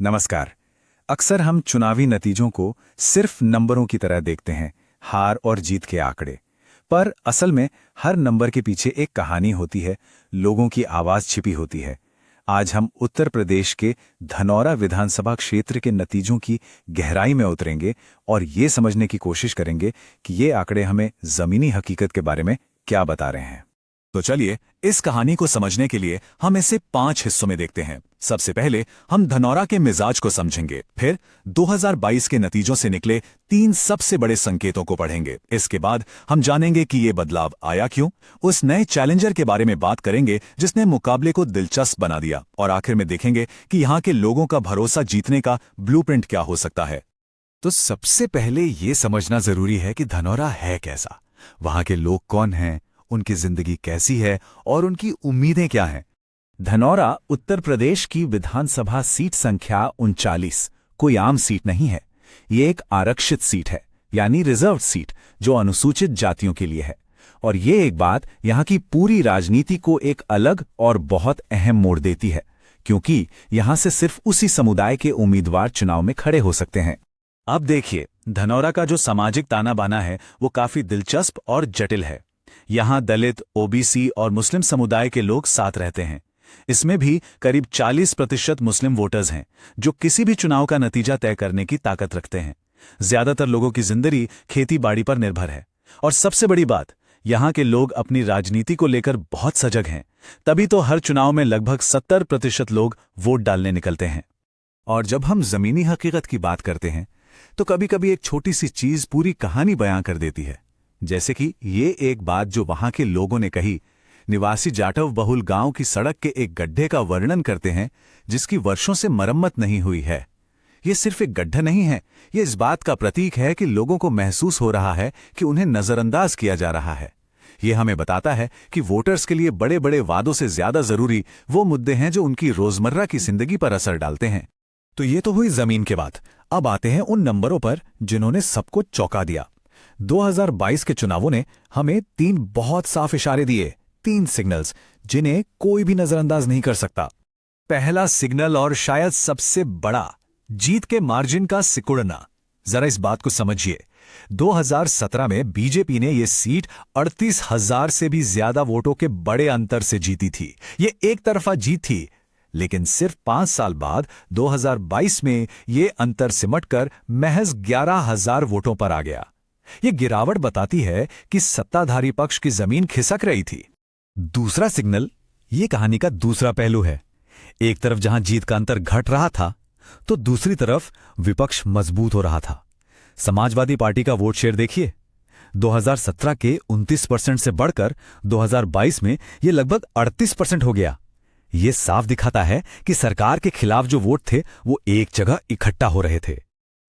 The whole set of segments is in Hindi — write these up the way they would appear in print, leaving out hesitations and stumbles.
नमस्कार। अक्सर हम चुनावी नतीजों को सिर्फ नंबरों की तरह देखते हैं, हार और जीत के आंकड़े। पर असल में हर नंबर के पीछे एक कहानी होती है, लोगों की आवाज छिपी होती है। आज हम उत्तर प्रदेश के धनौरा विधानसभा क्षेत्र के नतीजों की गहराई में उतरेंगे और ये समझने की कोशिश करेंगे कि ये आंकड़े हमें जमीनी हकीकत के बारे में क्या बता रहे हैं। तो चलिए इस कहानी को समझने के लिए हम इसे 5 हिस्सों में देखते हैं। सबसे पहले हम धनौरा के मिजाज को समझेंगे, फिर 2022 के नतीजों से निकले 3 सबसे बड़े संकेतों को पढ़ेंगे। इसके बाद हम जानेंगे कि ये बदलाव आया क्यों, उस नए चैलेंजर के बारे में बात करेंगे जिसने मुकाबले को दिलचस्प बना दिया, और आखिर में देखेंगे कि यहाँ के लोगों का भरोसा जीतने का ब्लूप्रिंट क्या हो सकता है। तो सबसे पहले ये समझना जरूरी है कि धनौरा है कैसा, वहां के लोग कौन हैं, उनकी जिंदगी कैसी है और उनकी उम्मीदें क्या हैं। धनौरा उत्तर प्रदेश की विधानसभा सीट संख्या 39 कोई आम सीट नहीं है। ये एक आरक्षित सीट है, यानी रिजर्व सीट, जो अनुसूचित जातियों के लिए है। और ये एक बात यहाँ की पूरी राजनीति को एक अलग और बहुत अहम मोड़ देती है, क्योंकि यहाँ से सिर्फ उसी समुदाय के उम्मीदवार चुनाव में खड़े हो सकते हैं। अब देखिए, धनौरा का जो सामाजिक ताना बाना है वो काफी दिलचस्प और जटिल है। यहाँ दलित, ओबीसी और मुस्लिम समुदाय के लोग साथ रहते हैं। इसमें भी करीब 40% मुस्लिम वोटर्स हैं, जो किसी भी चुनाव का नतीजा तय करने की ताकत रखते हैं। ज्यादातर लोगों की जिंदगी खेती बाड़ी पर निर्भर है। और सबसे बड़ी बात, यहाँ के लोग अपनी राजनीति को लेकर बहुत सजग हैं। तभी तो हर चुनाव में लगभग 70% लोग वोट डालने निकलते हैं। और जब हम जमीनी हकीकत की बात करते हैं तो कभी कभी एक छोटी सी चीज पूरी कहानी बयां कर देती है। जैसे कि ये एक बात जो वहां के लोगों ने कही। निवासी जाटव बहुल गांव की सड़क के एक गड्ढे का वर्णन करते हैं जिसकी वर्षों से मरम्मत नहीं हुई है। ये सिर्फ एक गड्ढा नहीं है, ये इस बात का प्रतीक है कि लोगों को महसूस हो रहा है कि उन्हें नजरअंदाज किया जा रहा है। ये हमें बताता है कि वोटर्स के लिए बड़े बड़े वादों से ज्यादा जरूरी वो मुद्दे हैं जो उनकी रोजमर्रा की जिंदगी पर असर डालते हैं। तो ये तो हुई जमीन के बात। अब आते हैं उन नंबरों पर जिन्होंने सबको चौंका दिया। 2022 के चुनावों ने हमें 3 बहुत साफ इशारे दिए, 3 सिग्नल्स जिन्हें कोई भी नजरअंदाज नहीं कर सकता। पहला सिग्नल, और शायद सबसे बड़ा, जीत के मार्जिन का सिकुड़ना। जरा इस बात को समझिए। 2017 में बीजेपी ने यह सीट 38,000 से भी ज्यादा वोटों के बड़े अंतर से जीती थी। ये एक तरफा जीत थी, लेकिन सिर्फ 5 साल बाद 2022 में यह अंतर सिमटकर महज 11,000 वोटों पर आ गया। यह गिरावट बताती है कि सत्ताधारी पक्ष की जमीन खिसक रही थी। दूसरा सिग्नल, यह कहानी का दूसरा पहलू है। एक तरफ जहां जीत का अंतर घट रहा था, तो दूसरी तरफ विपक्ष मजबूत हो रहा था। समाजवादी पार्टी का वोट शेयर देखिए, 2017 के 29% से बढ़कर 2022 में यह लगभग 38% हो गया। यह साफ दिखाता है कि सरकार के खिलाफ जो वोट थे वो एक जगह इकट्ठा हो रहे थे।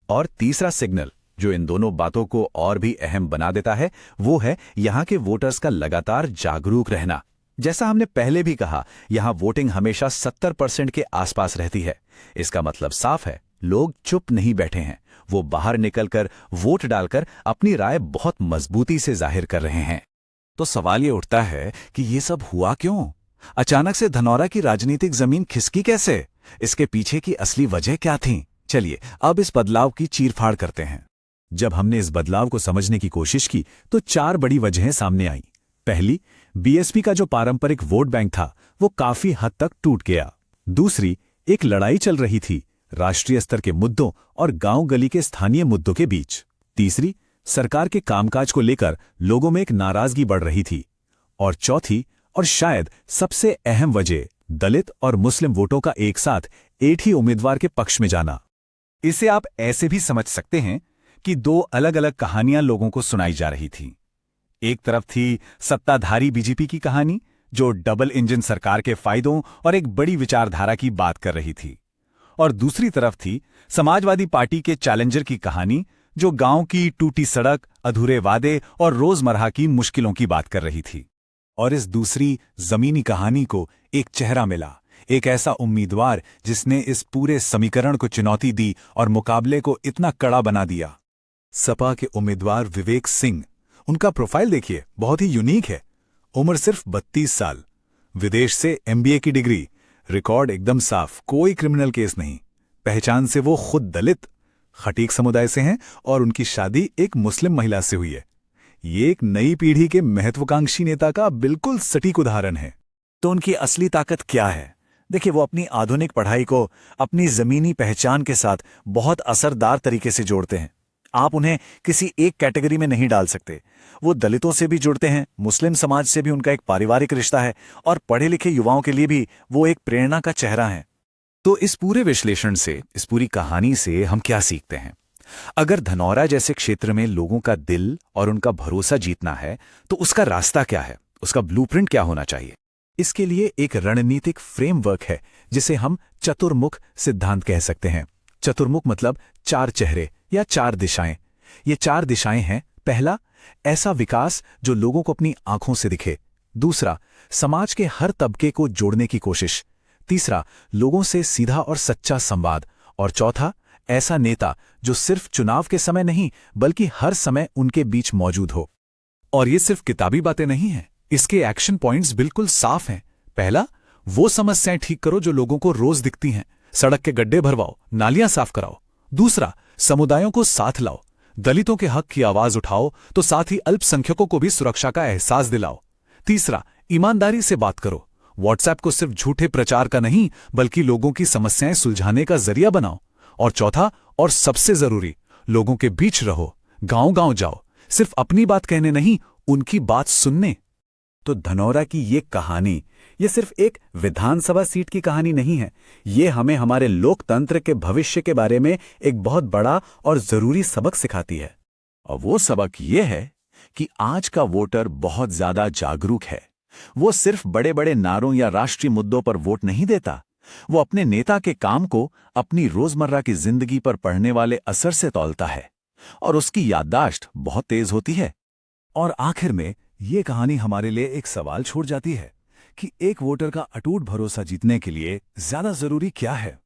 और तीसरा सिग्नल, जो इन दोनों बातों को और भी अहम बना देता है, वो है यहाँ के वोटर्स का लगातार जागरूक रहना। जैसा हमने पहले भी कहा, यहाँ वोटिंग हमेशा 70% के आसपास रहती है। इसका मतलब साफ है, लोग चुप नहीं बैठे हैं। वो बाहर निकलकर वोट डालकर अपनी राय बहुत मजबूती से जाहिर कर रहे हैं। तो सवाल ये उठता है कि ये सब हुआ क्यों? अचानक से धनौरा की राजनीतिक जमीन खिसकी कैसे? इसके पीछे की असली वजह क्या थी? चलिए अब इस बदलाव की चीरफाड़ करते हैं। जब हमने इस बदलाव को समझने की कोशिश की तो 4 बड़ी वजहें सामने आईं। पहली, बीएसपी का जो पारंपरिक वोट बैंक था वो काफी हद तक टूट गया। दूसरी, एक लड़ाई चल रही थी राष्ट्रीय स्तर के मुद्दों और गांव गली के स्थानीय मुद्दों के बीच। तीसरी, सरकार के कामकाज को लेकर लोगों में एक नाराजगी बढ़ रही थी। और चौथी और शायद सबसे अहम वजह, दलित और मुस्लिम वोटों का एक साथ एक ही उम्मीदवार के पक्ष में जाना। इसे आप ऐसे भी समझ सकते हैं कि 2 अलग अलग कहानियां लोगों को सुनाई जा रही थीं। एक तरफ थी सत्ताधारी बीजेपी की कहानी, जो डबल इंजन सरकार के फायदों और एक बड़ी विचारधारा की बात कर रही थी। और दूसरी तरफ थी समाजवादी पार्टी के चैलेंजर की कहानी, जो गांव की टूटी सड़क, अधूरे वादे और रोजमर्रा की मुश्किलों की बात कर रही थी। और इस दूसरी जमीनी कहानी को एक चेहरा मिला, एक ऐसा उम्मीदवार जिसने इस पूरे समीकरण को चुनौती दी और मुकाबले को इतना कड़ा बना दिया। सपा के उम्मीदवार विवेक सिंह। उनका प्रोफाइल देखिए, बहुत ही यूनिक है। उम्र सिर्फ 32 साल, विदेश से एमबीए की डिग्री, रिकॉर्ड एकदम साफ, कोई क्रिमिनल केस नहीं। पहचान से वो खुद दलित खटीक समुदाय से हैं और उनकी शादी एक मुस्लिम महिला से हुई है। ये एक नई पीढ़ी के महत्वाकांक्षी नेता का बिल्कुल सटीक उदाहरण है। तो उनकी असली ताकत क्या है? देखिए, वो अपनी आधुनिक पढ़ाई को अपनी जमीनी पहचान के साथ बहुत असरदार तरीके से जोड़ते हैं। आप उन्हें किसी एक कैटेगरी में नहीं डाल सकते। वो दलितों से भी जुड़ते हैं, मुस्लिम समाज से भी उनका एक पारिवारिक रिश्ता है, और पढ़े लिखे युवाओं के लिए भी वो एक प्रेरणा का चेहरा है। तो इस पूरे विश्लेषण से, इस पूरी कहानी से हम क्या सीखते हैं? अगर धनौरा जैसे क्षेत्र में लोगों का दिल और उनका भरोसा जीतना है, तो उसका रास्ता क्या है, उसका ब्लूप्रिंट क्या होना चाहिए? इसके लिए एक रणनीतिक फ्रेमवर्क है जिसे हम चतुर्मुख सिद्धांत कह सकते हैं। चतुर्मुख मतलब 4 चेहरे या 4 दिशाएं। ये 4 दिशाएं हैं: पहला, ऐसा विकास जो लोगों को अपनी आंखों से दिखे। दूसरा, समाज के हर तबके को जोड़ने की कोशिश। तीसरा, लोगों से सीधा और सच्चा संवाद। और चौथा, ऐसा नेता जो सिर्फ चुनाव के समय नहीं बल्कि हर समय उनके बीच मौजूद हो। और ये सिर्फ किताबी बातें नहीं हैं, इसके एक्शन पॉइंट्स बिल्कुल साफ हैं। पहला, वो समस्याएं ठीक करो जो लोगों को रोज दिखती हैं। सड़क के गड्ढे भरवाओ, नालियां साफ कराओ। दूसरा, समुदायों को साथ लाओ, दलितों के हक की आवाज उठाओ तो साथ ही अल्पसंख्यकों को भी सुरक्षा का एहसास दिलाओ। तीसरा, ईमानदारी से बात करो, व्हाट्सएप को सिर्फ झूठे प्रचार का नहीं बल्कि लोगों की समस्याएं सुलझाने का जरिया बनाओ। और चौथा और सबसे जरूरी, लोगों के बीच रहो, गांव-गांव जाओ, सिर्फ अपनी बात कहने नहीं, उनकी बात सुनने। तो धनौरा की ये कहानी, ये सिर्फ एक विधानसभा सीट की कहानी नहीं है। ये हमें हमारे लोकतंत्र के भविष्य के बारे में एक बहुत बड़ा और जरूरी सबक सिखाती है। और वो सबक ये है कि आज का वोटर बहुत ज्यादा जागरूक है। वो सिर्फ बड़े बड़े नारों या राष्ट्रीय मुद्दों पर वोट नहीं देता। वो अपने नेता के काम को अपनी रोजमर्रा की जिंदगी पर पड़ने वाले असर से तौलता है, और उसकी याददाश्त बहुत तेज होती है। और आखिर में ये कहानी हमारे लिए एक सवाल छोड़ जाती है कि एक वोटर का अटूट भरोसा जीतने के लिए ज्यादा जरूरी क्या है?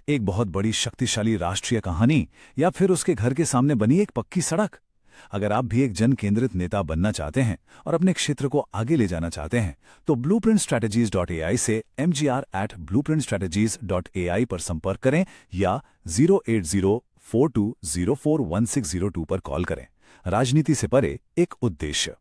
एक बहुत बड़ी शक्तिशाली राष्ट्रीय कहानी या फिर उसके घर के सामने बनी एक पक्की सड़क? अगर आप भी एक जन केंद्रित नेता बनना चाहते हैं और अपने क्षेत्र को आगे ले जाना चाहते हैं तो blueprintstrategies.ai से mgr@blueprintstrategies.ai पर संपर्क करें या 08042041602 पर कॉल करें। राजनीति से परे एक उद्देश्य।